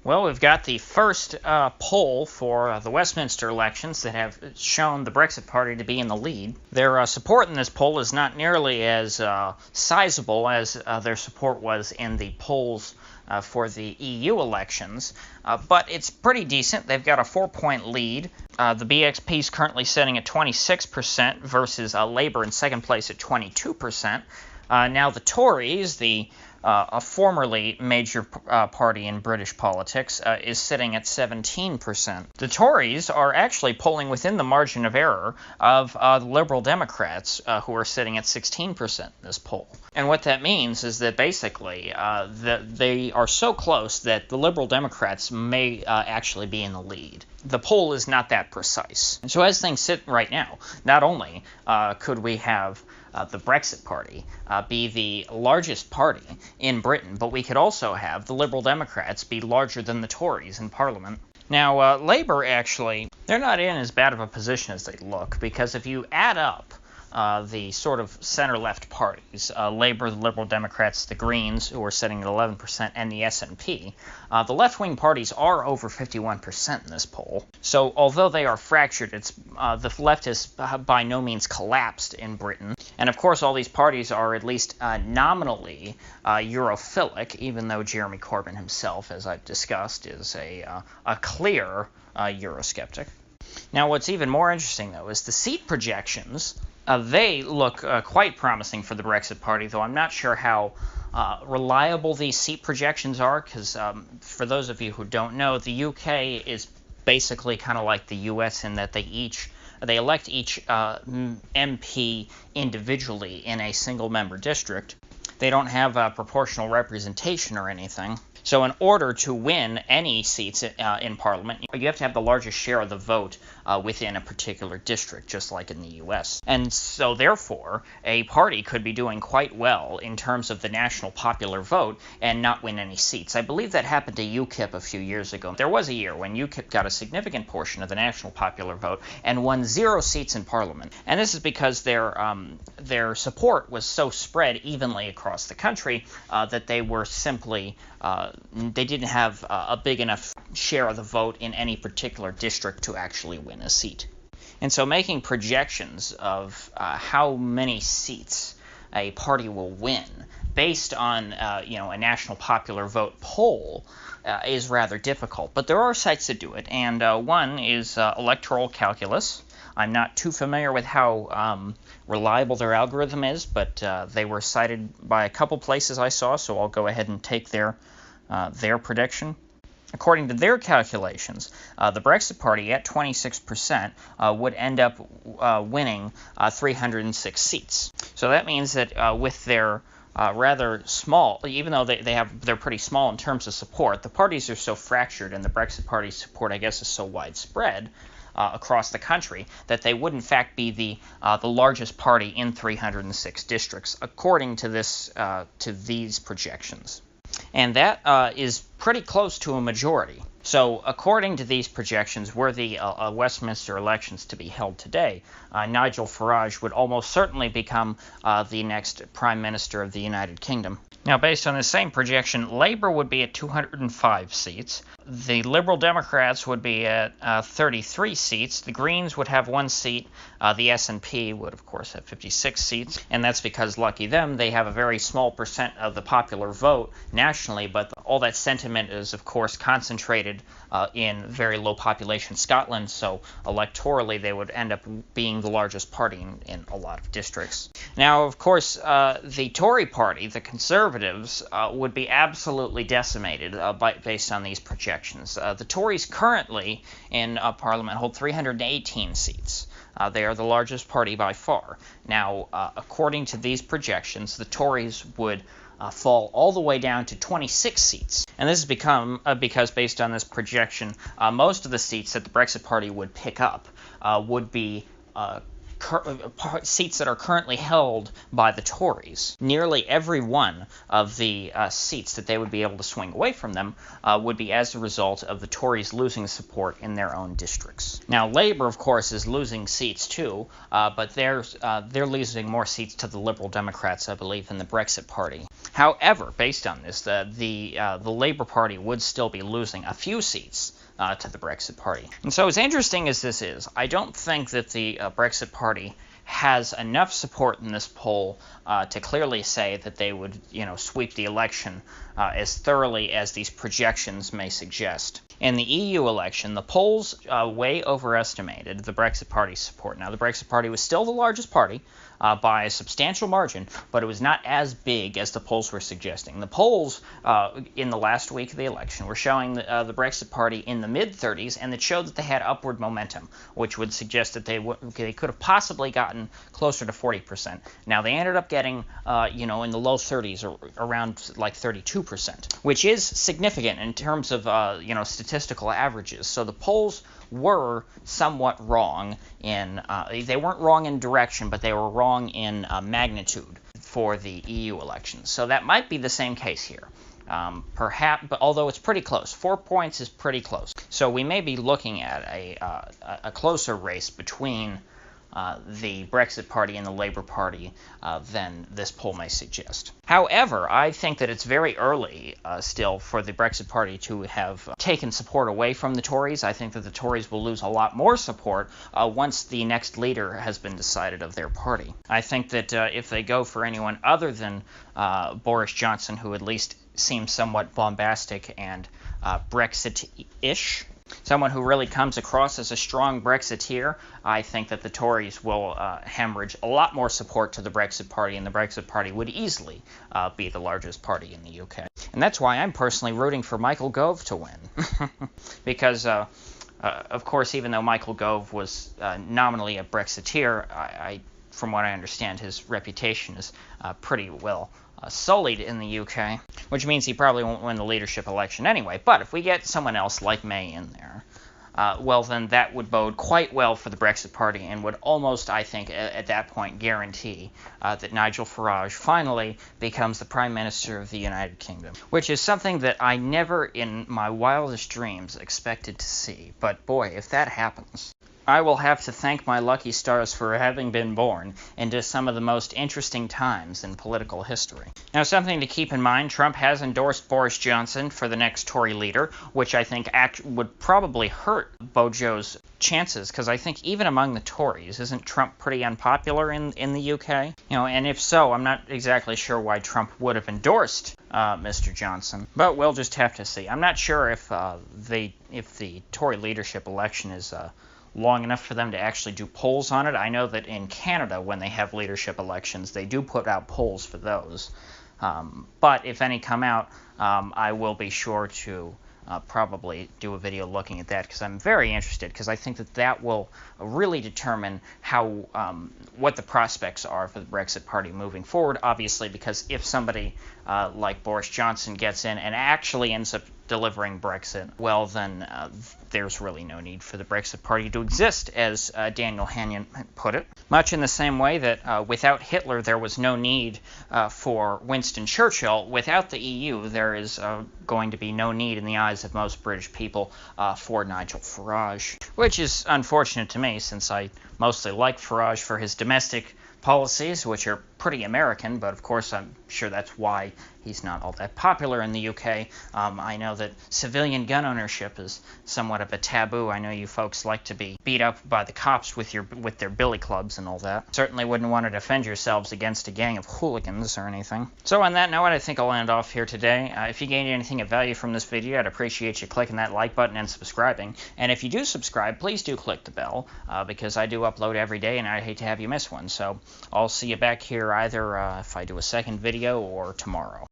Well, we've got the first poll for the Westminster elections that have shown the Brexit Party to be in the lead. Their support in this poll is not nearly as sizable as their support was in the polls for the EU elections, but it's pretty decent. They've got a 4-point lead. The BXP is currently sitting at 26% versus Labour in second place at 22%. Now the Tories, a formerly major party in British politics, is sitting at 17%. The Tories are actually polling within the margin of error of the Liberal Democrats, who are sitting at 16% in this poll. And what that means is that basically they are so close that the Liberal Democrats may actually be in the lead. The poll is not that precise. And so as things sit right now, not only could we have the Brexit Party be the largest party in Britain, but we could also have the Liberal Democrats be larger than the Tories in Parliament. Now, Labour actually, they're not in as bad of a position as they look, because if you add up the sort of center-left parties, Labour, the Liberal Democrats, the Greens, who are sitting at 11%, and the SNP, the left-wing parties are over 51% in this poll. So although they are fractured, the left has by no means collapsed in Britain. And of course, all these parties are at least nominally Europhilic, even though Jeremy Corbyn himself, as I've discussed, is a clear Eurosceptic. Now, what's even more interesting, though, is the seat projections. They look quite promising for the Brexit Party, though I'm not sure how reliable these seat projections are, because for those of you who don't know, the UK is basically kind of like the US in that they elect each MP individually in a single-member district. They don't have proportional representation or anything. So in order to win any seats in Parliament, you have to have the largest share of the vote within a particular district, just like in the U.S. And so therefore, a party could be doing quite well in terms of the national popular vote and not win any seats. I believe that happened to UKIP a few years ago. There was a year when UKIP got a significant portion of the national popular vote and won 0 seats in Parliament. And this is because their support was so spread evenly across the country that they were simply they didn't have a big enough share of the vote in any particular district to actually win a seat. And so making projections of how many seats a party will win based on a national popular vote poll is rather difficult. But there are sites that do it, and one is Electoral Calculus. I'm not too familiar with how reliable their algorithm is, but they were cited by a couple places I saw, so I'll go ahead and take their prediction. According to their calculations, the Brexit Party at 26% would end up winning 306 seats. So that means that with their rather small, even though they're pretty small in terms of support, the parties are so fractured and the Brexit Party's support, I guess, is so widespread across the country that they would in fact be the largest party in 306 districts, according to these projections. And that is pretty close to a majority. So according to these projections, were the Westminster elections to be held today, Nigel Farage would almost certainly become the next Prime Minister of the United Kingdom. Now, based on the same projection, Labour would be at 205 seats. The Liberal Democrats would be at 33 seats. The Greens would have 1 seat. The SNP would, of course, have 56 seats. And that's because, lucky them, they have a very small percent of the popular vote nationally. But all that sentiment is, of course, concentrated in very low population Scotland. So electorally, they would end up being the largest party in a lot of districts. Now, of course, the Tory party, the Conservatives, would be absolutely decimated based on these projections. The Tories currently in Parliament hold 318 seats. They are the largest party by far. Now, according to these projections, the Tories would fall all the way down to 26 seats. And this has become because, based on this projection, most of the seats that the Brexit Party would pick up would be seats that are currently held by the Tories. Nearly every one of the seats that they would be able to swing away from them would be as a result of the Tories losing support in their own districts. Now, Labour, of course, is losing seats too, but they're losing more seats to the Liberal Democrats, I believe, than the Brexit Party. However, based on this, the Labour Party would still be losing a few seats to the Brexit Party. And so, as interesting as this is, I don't think that the Brexit Party has enough support in this poll to clearly say that they would, sweep the election as thoroughly as these projections may suggest. In the EU election, the polls way overestimated the Brexit Party's support. Now, the Brexit Party was still the largest party by a substantial margin, but it was not as big as the polls were suggesting. The polls in the last week of the election were showing the Brexit Party in the mid-30s, and it showed that they had upward momentum, which would suggest that they could have possibly gotten closer to 40%. Now, they ended up getting, in the low 30s, or around like 32%, which is significant in terms of, statistical averages. So the polls were somewhat wrong in, they weren't wrong in direction, but they were wrong in magnitude for the EU elections. So that might be the same case here. Perhaps, but although it's pretty close, 4 points is pretty close. So we may be looking at a closer race between the Brexit Party and the Labour Party than this poll may suggest. However, I think that it's very early still for the Brexit Party to have taken support away from the Tories. I think that the Tories will lose a lot more support once the next leader has been decided of their party. I think that if they go for anyone other than Boris Johnson, who at least seems somewhat bombastic and Brexit-ish, someone who really comes across as a strong Brexiteer, I think that the Tories will hemorrhage a lot more support to the Brexit Party, and the Brexit Party would easily be the largest party in the UK. And that's why I'm personally rooting for Michael Gove to win. Because, of course, even though Michael Gove was nominally a Brexiteer, from what I understand, his reputation is pretty well sullied in the UK, which means he probably won't win the leadership election anyway. But if we get someone else like May in there, well, then that would bode quite well for the Brexit Party and would almost, I think, at that point guarantee that Nigel Farage finally becomes the Prime Minister of the United Kingdom, which is something that I never in my wildest dreams expected to see. But boy, if that happens, I will have to thank my lucky stars for having been born into some of the most interesting times in political history. Now, something to keep in mind, Trump has endorsed Boris Johnson for the next Tory leader, which I think would probably hurt Bojo's chances, because I think even among the Tories, isn't Trump pretty unpopular in the UK? And if so, I'm not exactly sure why Trump would have endorsed Mr. Johnson, but we'll just have to see. I'm not sure if the Tory leadership election is long enough for them to actually do polls on it. I know that in Canada, when they have leadership elections, they do put out polls for those. But if any come out, I will be sure to probably do a video looking at that, because I'm very interested, because I think that will really determine what the prospects are for the Brexit Party moving forward, obviously, because if somebody like Boris Johnson gets in and actually ends up delivering Brexit, well, then there's really no need for the Brexit Party to exist, as Daniel Hannan put it. Much in the same way that without Hitler, there was no need for Winston Churchill. Without the EU, there is going to be no need in the eyes of most British people for Nigel Farage, which is unfortunate to me, since I mostly like Farage for his domestic policies, which are pretty American, but of course I'm sure that's why he's not all that popular in the UK. I know that civilian gun ownership is somewhat of a taboo. I know you folks like to be beat up by the cops with their billy clubs and all that. Certainly wouldn't want to defend yourselves against a gang of hooligans or anything. So on that note, I think I'll end off here today. If you gained anything of value from this video, I'd appreciate you clicking that like button and subscribing. And if you do subscribe, please do click the bell, because I do upload every day and I'd hate to have you miss one. So I'll see you back here either if I do a second video or tomorrow.